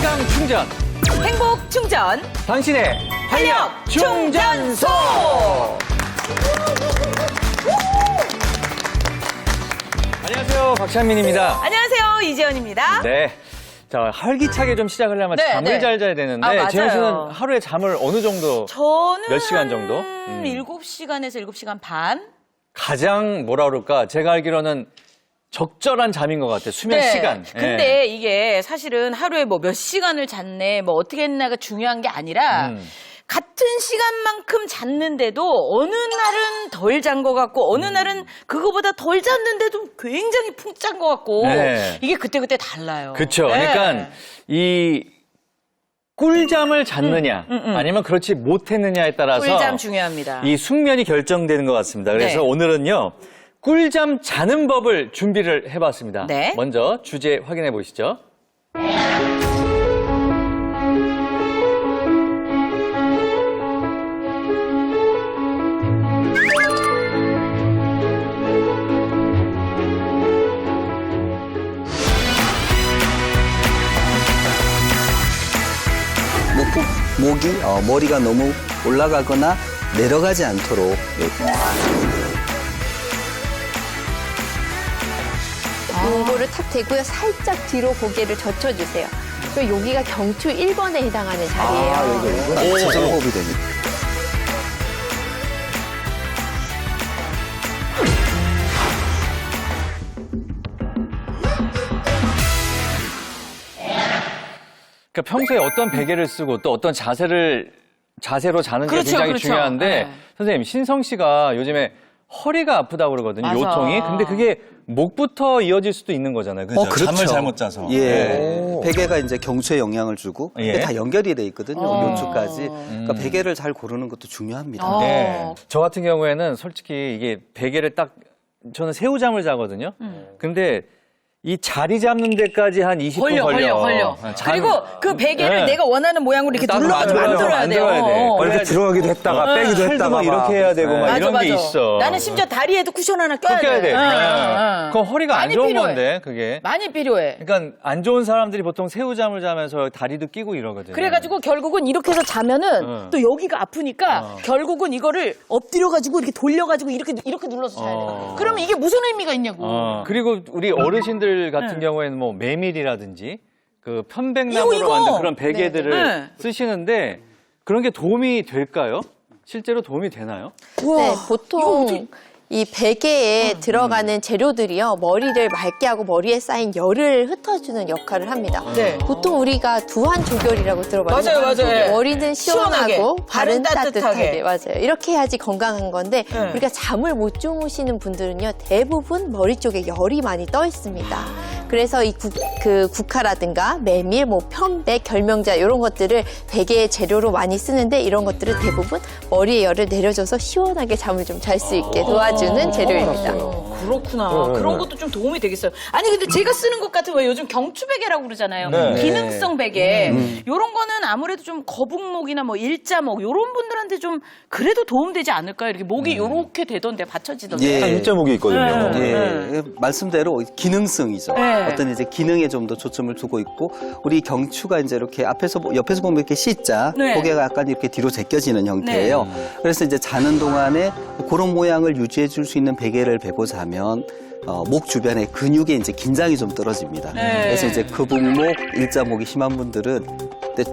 건강 충전, 행복 충전, 당신의 활력 충전소. 안녕하세요, 박찬민입니다. 안녕하세요, 이재현입니다. 네. 자, 활기차게 좀 시작을 하려면 네, 잠을 네. 잘 자야 되는데, 맞아요. 재현 씨는 하루에 잠을 어느 정도? 저는 몇 시간 정도? 7시간에서 7시간 반? 가장 뭐라 그럴까? 제가 알기로는 적절한 잠인 것 같아요. 수면 시간. 근데 이게 사실은 하루에 뭐 몇 시간을 잤네, 뭐 어떻게 했나가 중요한 게 아니라 같은 시간만큼 잤는데도 어느 날은 덜 잔 것 같고 어느 날은 그거보다 덜 잤는데도 굉장히 푹 잔 것 같고 네. 이게 그때그때 달라요. 그렇죠. 네. 그러니까 이 꿀잠을 잤느냐 아니면 그렇지 못했느냐에 따라서 꿀잠 중요합니다. 이 숙면이 결정되는 것 같습니다. 그래서 네. 오늘은요. 꿀잠 자는 법을 준비를 해봤습니다. 네. 먼저 주제 확인해 보시죠. 목이 머리가 너무 올라가거나 내려가지 않도록 요거를 탁 대고요. 살짝 뒤로 고개를 젖혀주세요. 그리고 여기가 경추 1번에 해당하는 자리예요. 제대로 호흡이 됩니다. 그러니까 평소에 어떤 베개를 쓰고 또 어떤 자세로 자는 게 그렇죠, 굉장히 그렇죠. 중요한데 네. 선생님 신성 씨가 요즘에 허리가 아프다고 그러거든요. 맞아. 요통이. 근데 그게 목부터 이어질 수도 있는 거잖아요. 그죠? 잠을 잘못 자서. 예. 베개가 이제 경추에 영향을 주고 예. 이게 다 연결이 돼 있거든요. 요추까지. 그러니까 베개를 잘 고르는 것도 중요합니다. 네. 저 같은 경우에는 솔직히 이게 베개를 딱 저는 새우잠을 자거든요. 근데 이 자리 잡는 데까지 한 20분 걸려. 그리고 그 베개를 네. 내가 원하는 모양으로 이렇게 딱 눌러가지고 만들어야 돼요. 이렇게 들어가기도 했다가 빼기도 팔도 했다가 막 이렇게 해야 되고 막 맞아, 이런 맞아. 게 있어. 나는 심지어 다리에도 쿠션 하나 껴야 껴야 돼. 돼. 그럼 허리가 안 많이 좋은 필요해. 건데 그게. 많이 필요해. 그러니까 안 좋은 사람들이 보통 새우잠을 자면서 다리도 끼고 이러거든요. 그래가지고 결국은 이렇게 해서 자면은 또 여기가 아프니까 결국은 이거를 엎드려가지고 이렇게 돌려가지고 이렇게 눌러서 자야 돼. 그러면 이게 무슨 의미가 있냐고. 그리고 우리 어르신들 같은 경우에는 뭐 메밀이라든지 그 편백나무로 이거. 만든 그런 베개들을 네. 쓰시는데 그런 게 도움이 될까요? 실제로 도움이 되나요? 네, 보통 이 베개에 들어가는 재료들이요. 머리를 맑게 하고 머리에 쌓인 열을 흩어주는 역할을 합니다. 네. 보통 우리가 두한 조결이라고 들어봤죠. 맞아요. 머리는 시원하게, 시원하고 발은 발은 따뜻하게. 따뜻하게. 맞아요. 이렇게 해야지 건강한 건데 네. 우리가 잠을 못 주무시는 분들은요. 대부분 머리 쪽에 열이 많이 떠 있습니다. 그래서 이 국화라든가 메밀, 뭐 편백, 결명자 이런 것들을 베개의 재료로 많이 쓰는데 이런 것들은 대부분 머리에 열을 내려줘서 시원하게 잠을 좀 잘 수 있게 도와주는 재료입니다. 그렇구나. 그런 것도 좀 도움이 되겠어요. 아니 근데 제가 쓰는 것 같은 왜 요즘 경추 베개라고 그러잖아요. 네. 기능성 베개. 요런 거는 아무래도 좀 거북목이나 뭐 일자목 요런 분들한테 좀 그래도 도움되지 않을까요? 이렇게 목이 요렇게 되던데 받쳐지던데. 예. 일자목이 있거든요. 예, 말씀대로 기능성이죠. 네. 어떤 이제 기능에 좀 더 초점을 두고 있고 우리 경추가 이제 이렇게 옆에서 보면 이렇게 C자 네. 고개가 약간 이렇게 뒤로 제껴지는 형태예요. 그래서 이제 자는 동안에 그런 모양을 유지해 줄 수 있는 베개를 베고 자면 목 주변에 근육에 이제 긴장이 좀 떨어집니다. 네. 그래서 이제 거북목, 일자목이 심한 분들은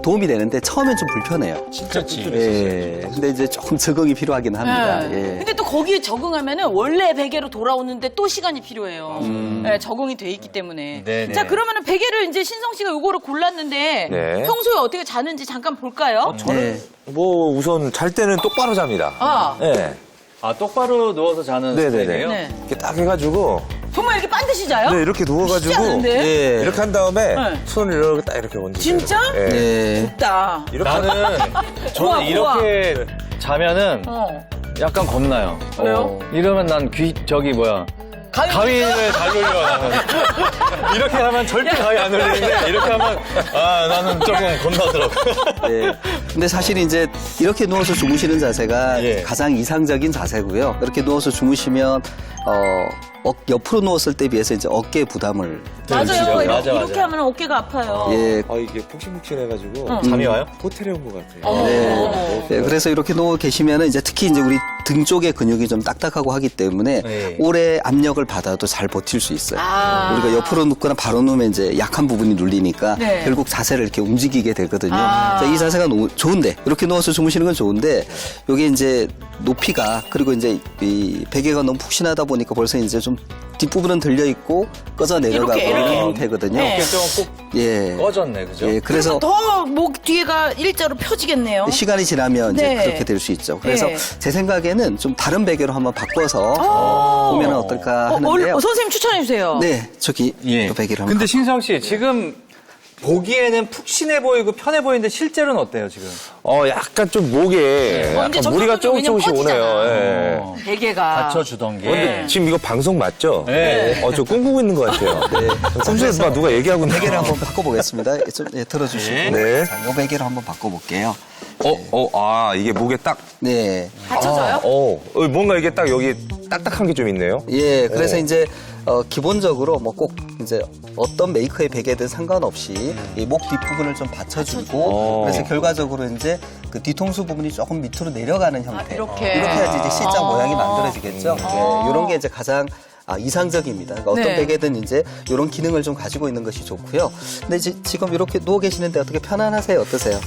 도움이 되는데 처음엔 좀 불편해요. 진짜 예. 근데 이제 조금 적응이 필요하긴 합니다. 네. 예. 근데 또 거기에 적응하면은 원래 베개로 돌아오는데 또 시간이 필요해요. 네, 적응이 돼 있기 때문에. 네네. 자, 그러면은 베개를 이제 신성 씨가 요거를 골랐는데 네. 평소에 어떻게 자는지 잠깐 볼까요? 네. 뭐 우선 잘 때는 똑바로 잡니다. 아, 네. 아, 똑바로 누워서 자는 네네네. 스타일이에요? 네. 이렇게 딱 해가지고 정말 이렇게 반드시 자요? 네, 이렇게 쉽지 누워가지고 않은데? 예. 이렇게 한 다음에 네. 손을 이렇게 딱 이렇게 얹으세요. 진짜? 예. 예. 없다. 이렇게 나는 좋아, 저는 이렇게 자면은 약간 겁나요. 왜요? 이러면 난 가위를 잘 눌려 나는. 이렇게 하면 절대 가위 안 눌리는데 이렇게 하면 나는 조금 겁나더라고. 네. 근데 사실 이제 이렇게 누워서 주무시는 자세가 예. 가장 이상적인 자세고요. 이렇게 누워서 주무시면 옆으로 누웠을 때 비해서 이제 어깨 부담을 맞아요. 맞아, 이렇게 맞아. 하면 어깨가 아파요. 예, 아, 이게 푹신푹신해가지고 잠이 와요? 호텔에 온 것 같아요. 네, 그래서 이렇게 누워 계시면은 이제 특히 이제 우리 등 쪽의 근육이 좀 딱딱하고 하기 때문에 네. 오래 압력을 받아도 잘 버틸 수 있어요. 아. 우리가 옆으로 눕거나 바로 누우면 이제 약한 부분이 눌리니까 네. 결국 자세를 이렇게 움직이게 되거든요. 아. 자, 이 자세가 좋은데 이렇게 누워서 주무시는 건 좋은데 이게 이제 높이가 그리고 이제 이 베개가 너무 푹신하다 보니까 벌써 이제 좀 뒷부분은 들려 있고 꺼져 내려가고 이렇게. 이런 형태거든요. 네. 어깨 쪽은 예. 꼭 꺼졌네, 그죠? 예, 그래서 더 목 뒤에가 일자로 펴지겠네요. 시간이 지나면 이제 네. 그렇게 될 수 있죠. 그래서 네. 제 생각에는 좀 다른 베개로 한번 바꿔서 보면 어떨까 하는데요. 선생님 추천해 주세요. 네, 저기 예. 이 베개를 한번 근데 신성 씨, 지금 보기에는 푹신해 보이고 편해 보이는데 실제로는 어때요, 지금? 약간 좀 목에 이제 약간 무리가 점점 조금씩 왜냐면 오네요. 어. 베개가 받쳐주던 게. 근데 지금 이거 방송 맞죠? 네. 저 꿈꾸고 있는 것 같아요. 꿈속에서 막 누가 얘기하고 있는 베개를 한번 바꿔보겠습니다. 좀 들어주시고. 네. 자, 이 베개를 한번 바꿔볼게요. 이게 목에 딱, 네. 받쳐져요? 뭔가 이게 딱 여기 딱딱한 게 좀 있네요. 예, 그래서 이제 기본적으로 뭐 꼭 이제 어떤 메이커의 베개든 상관없이 이 목 뒷부분을 좀 받쳐주고 그래서 결과적으로 이제 그 뒤통수 부분이 조금 밑으로 내려가는 형태. 이렇게. 해야지 이제 C자 모양이 만들어지겠죠. 네, 이런 게 이제 가장 이상적입니다. 그러니까 어떤 네. 베개든 이제 이런 기능을 좀 가지고 있는 것이 좋고요. 근데 지금 이렇게 누워 계시는데 어떻게 편안하세요? 어떠세요?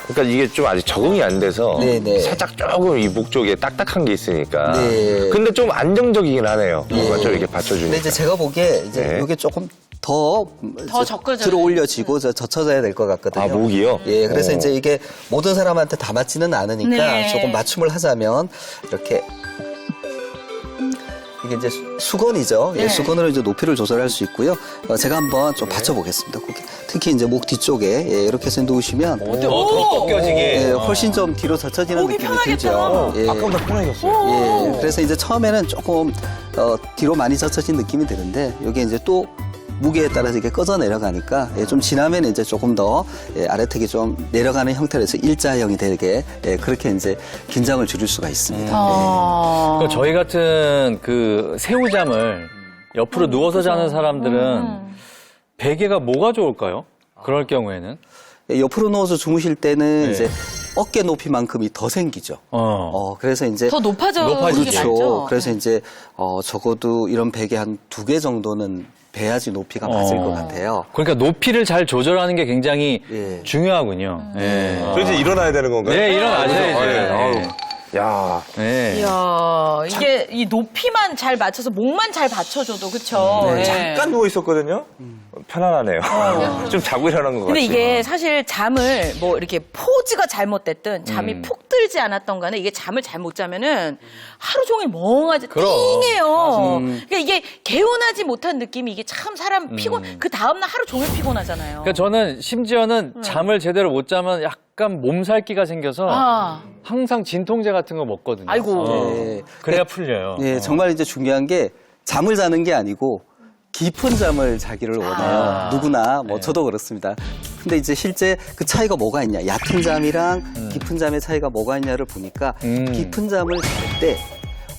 그러니까 이게 좀 아직 적응이 안 돼서 네네. 살짝 조금 이 목 쪽에 딱딱한 게 있으니까. 네. 근데 좀 안정적이긴 하네요. 뭔가 좀 이렇게 근데 받쳐주니까. 이제 제가 보기에 이제 네. 이게 조금 더 적극적으로. 들어 올려지고 젖혀져야 될 것 같거든요. 아, 목이요? 예, 그래서 이제 이게 모든 사람한테 다 맞지는 않으니까 네. 조금 맞춤을 하자면 이렇게 이게 이제 수건이죠. 네. 예, 수건으로 이제 높이를 조절할 수 있고요. 제가 한번 좀 받쳐보겠습니다. 특히 이제 목 뒤쪽에 이렇게 해서 누우시면 더 껴지게. 예, 훨씬 좀 뒤로 젖혀지는 목이 느낌이 편하겠다. 들죠. 예. 아까보다 편해졌어요. 예, 그래서 이제 처음에는 조금 뒤로 많이 젖혀진 느낌이 드는데 여기 이제 또 무게에 따라서 이게 꺼져 내려가니까 좀 지나면 이제 조금 더 아래턱이 좀 내려가는 형태로 해서 일자형이 되게 그렇게 이제 긴장을 줄일 수가 있습니다. 그러니까 저희 같은 그 새우잠을 옆으로 누워서 자는 사람들은 베개가 뭐가 좋을까요? 그럴 경우에는? 옆으로 누워서 주무실 때는 네. 이제 어깨 높이만큼이 더 생기죠. 그래서 이제 더 높아지는 게 그렇죠. 낫죠. 그래서 이제 적어도 이런 베개 한 2개 정도는 베야지 높이가 맞을 것 같아요. 그러니까 높이를 잘 조절하는 게 굉장히 예. 중요하군요. 예. 그래서 이제 일어나야 되는 건가요? 네, 일어나셔야죠. 네. 야, 네. 이야, 이게 이 높이만 잘 맞춰서 목만 잘 받쳐줘도 그쵸? 예. 잠깐 누워 있었거든요. 편안하네요. 좀 자고 일어난 것 같아요. 근데 이게 사실 잠을 뭐 이렇게 포즈가 잘못됐든 잠이 푹 들지 않았던 간에 이게 잠을 잘 못 자면은 하루 종일 멍하지 그럼. 띵해요. 그러니까 이게 개운하지 못한 느낌이 이게 참 사람 그 다음날 하루 종일 피곤하잖아요. 그러니까 저는 심지어는 잠을 제대로 못 자면 약간 몸살기가 생겨서 아. 항상 진통제 같은 거 먹거든요. 아이고. 네. 그래야 풀려요. 예, 정말 이제 중요한 게 잠을 자는 게 아니고 깊은 잠을 자기를 원해요. 누구나 뭐 저도 그렇습니다. 근데 이제 실제 그 차이가 뭐가 있냐? 얕은 잠이랑 깊은 잠의 차이가 뭐가 있냐를 보니까 깊은 잠을 잘 때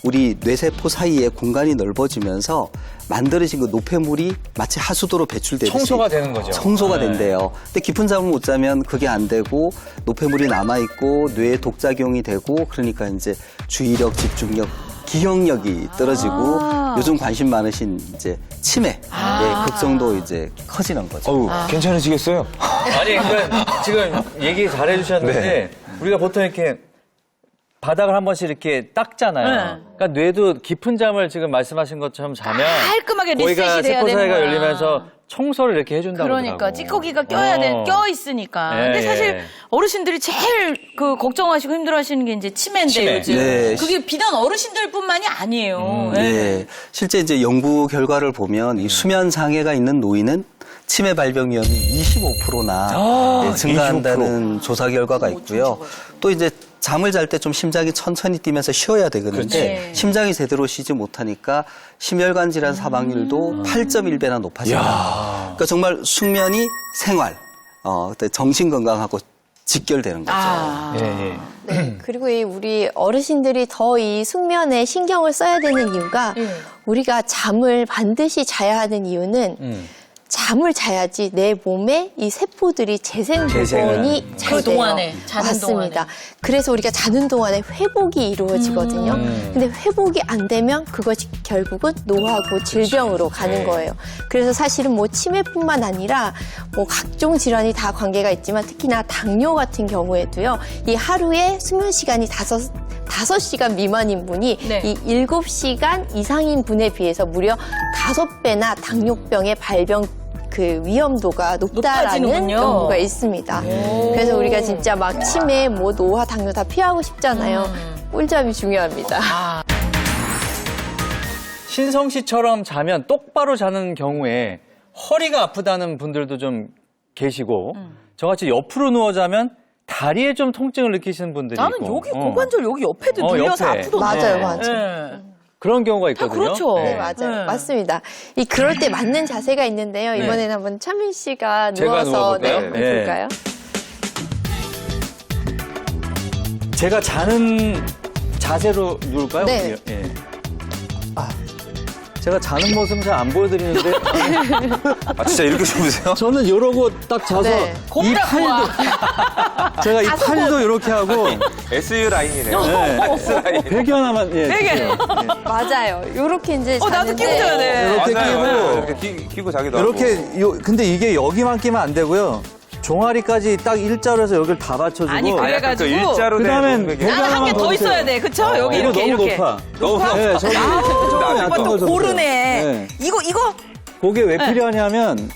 우리 뇌세포 사이에 공간이 넓어지면서 만들어진 그 노폐물이 마치 하수도로 배출되듯이 청소가 되는 거죠. 청소가 네. 된대요. 근데 깊은 잠을 못 자면 그게 안 되고 노폐물이 남아 있고 뇌에 독작용이 되고 그러니까 이제 주의력, 집중력, 기억력이 떨어지고 요즘 관심 많으신 이제 치매, 걱정도 이제 커지는 거죠. 어우, 괜찮으시겠어요? 아니, 그러니까 지금 얘기 잘 해주셨는데 네. 우리가 보통 이렇게 바닥을 한 번씩 이렇게 닦잖아요. 네. 그러니까 뇌도 깊은 잠을 지금 말씀하신 것처럼 자면 깔끔하게 거기가 리셋이 돼야 세포 되는 사이가 거야. 열리면서 청소를 이렇게 해준다고 그러니까 그러더라고. 찌꺼기가 껴 있으니까. 예, 근데 예. 사실 어르신들이 제일 그 걱정하시고 힘들어하시는 게 이제 치매인데 치매. 요즘. 네. 그게 비단 어르신들뿐만이 아니에요. 예. 네. 실제 이제 연구 결과를 보면 이 수면 장애가 있는 노인은 치매 발병 위험이 25%나 증가한다는 조사 결과가 있고요. 또 이제 잠을 잘 때 좀 심장이 천천히 뛰면서 쉬어야 되거든요. 그치. 심장이 제대로 쉬지 못하니까 심혈관 질환 사망률도 8.1배나 높아진다. 그러니까 정말 숙면이 생활, 정신 건강하고 직결되는 거죠. 아. 예, 예. 네, 그리고 우리 어르신들이 더 이 숙면에 신경을 써야 되는 이유가 우리가 잠을 반드시 자야 하는 이유는 잠을 자야지 내 몸에 이 세포들이 재생복원이 잘 그 돼요. 동안에, 자는 맞습니다. 동안에. 그래서 우리가 자는 동안에 회복이 이루어지거든요. 근데 회복이 안 되면 그것이 결국은 노화고 질병으로 가는 거예요. 그래서 사실은 뭐 치매뿐만 아니라 뭐 각종 질환이 다 관계가 있지만 특히나 당뇨 같은 경우에도요. 이 하루에 수면 시간이 5시간 미만인 분이 네. 이 7시간 이상인 분에 비해서 무려 5배나 당뇨병의 발병 그 위험도가 높다라는 높아지는군요. 연구가 있습니다. 그래서 우리가 진짜 막 치매, 뭐 노화, 당뇨 다 피하고 싶잖아요. 꿀잠이 중요합니다. 신성 씨처럼 자면 똑바로 자는 경우에 허리가 아프다는 분들도 좀 계시고 저같이 옆으로 누워 자면 다리에 좀 통증을 느끼시는 분들이 나는 있고. 여기 고관절 여기 옆에도 눌려서 옆에. 아프던데. 맞아요, 맞아요. 네. 그런 경우가 있거든요. 그렇죠. 네, 맞아요. 네. 맞습니다. 그럴 때 맞는 자세가 있는데요. 이번에는 한번 차민 씨가 제가 누워서 누워볼까요? 네. 볼까요? 제가 자는 자세로 누울까요? 네. 예. 제가 자는 모습 잘 안 보여드리는데 아, 진짜 이렇게 주무세요? 저는 이러고 딱 자서 네. 이 곱다, 팔도 제가 이 팔도 이렇게 하고 SU 라인이네요. 네. S 라인. 베개 하나만 베개. 주세요. 맞아요. 이렇게 이제 나도 자는데 끼고 자야 돼. 이렇게 맞아요, 끼고 맞아요. 이렇게 끼고 자기도 하고. 이렇게 근데 이게 여기만 끼면 안 되고요. 종아리까지 딱 일자로 해서 여기를 다 받쳐주고 아니, 아, 그래. 약간 그 그래가지고 일자로 된 그다음엔 몸매기. 베개 한 개 하나만 더 더 있어야 주세요. 돼. 그쵸? 여기 이거 이렇게 너무 이렇게. 높아. 너무 네, 저기 조금 얕은 또 거 좀 고르네. 네. 이거 그게 왜 필요하냐면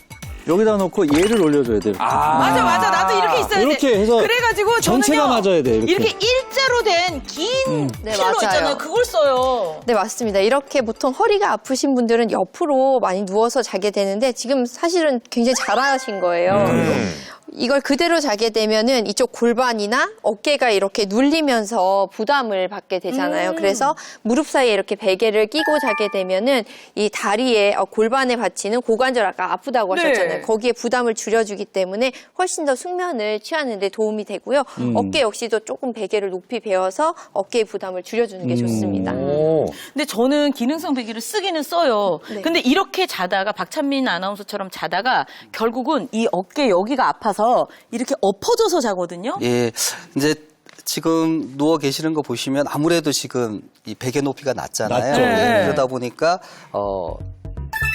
여기다 놓고 얘를 올려줘야 돼요. 맞아. 나도 이렇게 있어야 돼. 이렇게 해서 그래가지고 전체가 저는요, 맞아야 돼요, 이렇게. 일자로 된 긴 네, 필로 맞아요. 있잖아요. 그걸 써요. 네, 맞습니다. 이렇게 보통 허리가 아프신 분들은 옆으로 많이 누워서 자게 되는데 지금 사실은 굉장히 잘하신 거예요. 이걸 그대로 자게 되면은 이쪽 골반이나 어깨가 이렇게 눌리면서 부담을 받게 되잖아요. 그래서 무릎 사이에 이렇게 베개를 끼고 자게 되면은 이 다리에 골반에 받치는 고관절 아까 아프다고 네. 하셨잖아요. 거기에 부담을 줄여주기 때문에 훨씬 더 숙면을 취하는 데 도움이 되고요. 어깨 역시도 조금 베개를 높이 베어서 어깨의 부담을 줄여주는 게 좋습니다. 오. 근데 저는 기능성 베개를 쓰기는 써요. 네. 근데 이렇게 자다가 박찬민 아나운서처럼 자다가 결국은 이 어깨 여기가 아파서 이렇게 엎어져서 자거든요. 예, 이제 지금 누워 계시는 거 보시면 아무래도 지금 이 베개 높이가 낮잖아요. 낮죠. 예, 그러다 보니까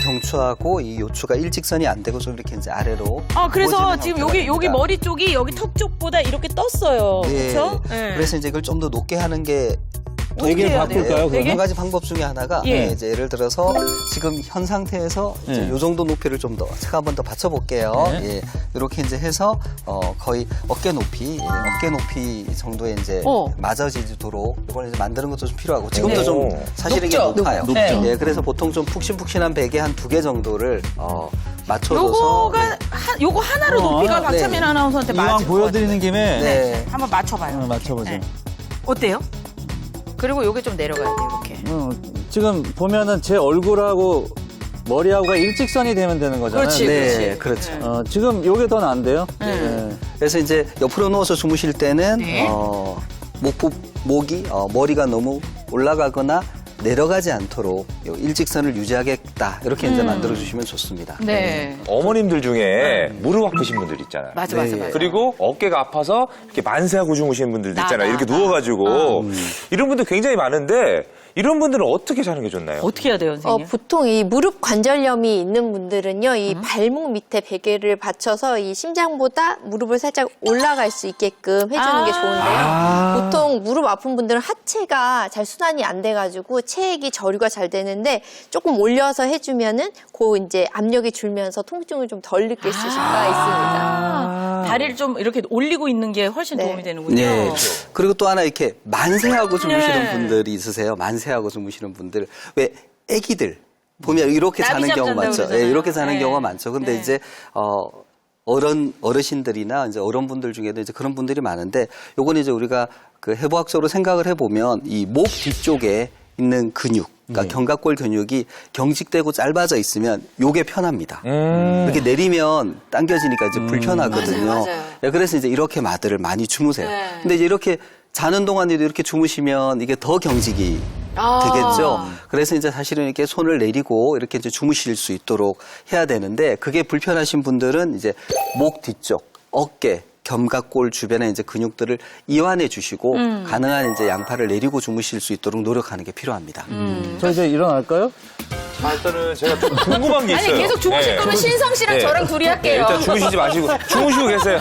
경추하고 이 요추가 일직선이 안 되고 좀 이렇게 이제 아래로. 그래서 구워지는 지금 형태가 여기 됩니다. 머리 쪽이 여기 턱 쪽보다 이렇게 떴어요. 예, 그렇죠? 그래서 이제 이걸 좀 더 높게 하는 게 베개를 해야 돼요? 바꿀까요? 베개? 한 가지 방법 중에 하나가 예. 이제 예를 들어서 지금 현 상태에서 이제 예. 요 정도 높이를 좀 더 제가 한번 더 받쳐볼게요. 예. 이렇게 이제 해서 거의 어깨 높이 어깨 높이 정도에 이제 맞아지도록 이걸 이제 만드는 것도 좀 필요하고 지금도 네. 좀 사실 이게 높죠? 높아요. 높죠. 예. 그래서 보통 좀 푹신푹신한 베개 한 2개 정도를 맞춰줘서 요거 하나로 높이가 네. 박찬민 아나운서한테 이왕 맞을 것 보여드리는 김에 네. 한번 맞춰봐요. 맞춰보죠. 네. 어때요? 그리고 요게 좀 내려가야 돼, 이렇게. 지금 보면은 제 얼굴하고 머리하고가 일직선이 되면 되는 거잖아요. 그렇지, 네, 그렇지. 그렇죠. 지금 요게 더 나은데요? 네. 그래서 이제 옆으로 누워서 주무실 때는 네. 목이 머리가 너무 올라가거나 내려가지 않도록 요 일직선을 유지하겠다 이렇게 이제 만들어 주시면 좋습니다. 네. 어머님들 중에 무릎 아프신 분들 있잖아요. 맞아. 그리고 어깨가 아파서 이렇게 만세하고 주무시는 분들도 있잖아요. 이렇게 나. 누워가지고. 이런 분들 굉장히 많은데 이런 분들은 어떻게 자는 게 좋나요? 어떻게 해야 돼요, 선생님? 보통 이 무릎 관절염이 있는 분들은요, 이 발목 밑에 베개를 받쳐서 이 심장보다 무릎을 살짝 올라갈 수 있게끔 해주는 게 좋은데요. 보통 무릎 아픈 분들은 하체가 잘 순환이 안 돼가지고 체액이 저류가 잘 되는데 조금 올려서 해주면은 그 이제 압력이 줄면서 통증을 좀 덜 느낄 수가 있습니다. 다리를 좀 이렇게 올리고 있는 게 훨씬 네. 도움이 되는군요. 네. 그리고 또 하나 이렇게 만세하고 주무시는 네. 분들이 있으세요. 만세하고 주무시는 분들. 왜 애기들 보면 이렇게 자는 나비잠 경우 잔다고 많죠. 그러잖아요. 예, 이렇게 자는 네. 경우가 많죠. 근데 네. 이제 어르신들이나 이제 어른분들 중에도 이제 그런 분들이 많은데 요건 이제 우리가 그 해부학적으로 생각을 해보면 이 목 뒤쪽에 있는 근육 그러니까 견갑골 근육이 경직되고 짧아져 있으면 요게 편합니다. 이렇게 내리면 당겨지니까 이제 불편하거든요. 맞아요. 네, 그래서 이제 이렇게 마드를 많이 주무세요. 네. 근데 이제 이렇게 자는 동안에도 이렇게 주무시면 이게 더 경직이 되겠죠. 그래서 이제 사실은 이렇게 손을 내리고 이렇게 이제 주무실 수 있도록 해야 되는데 그게 불편하신 분들은 이제 목 뒤쪽, 어깨, 견갑골 주변에 이제 근육들을 이완해 주시고 가능한 이제 양팔을 내리고 주무실 수 있도록 노력하는 게 필요합니다. 저 이제 일어날까요? 일단은 제가 좀 궁금한 게 아니 있어요. 계속 주무실 네. 거면 신성 씨랑 네. 저랑 둘이 네, 할게요. 일단 주무시지 마시고 주무시고 계세요.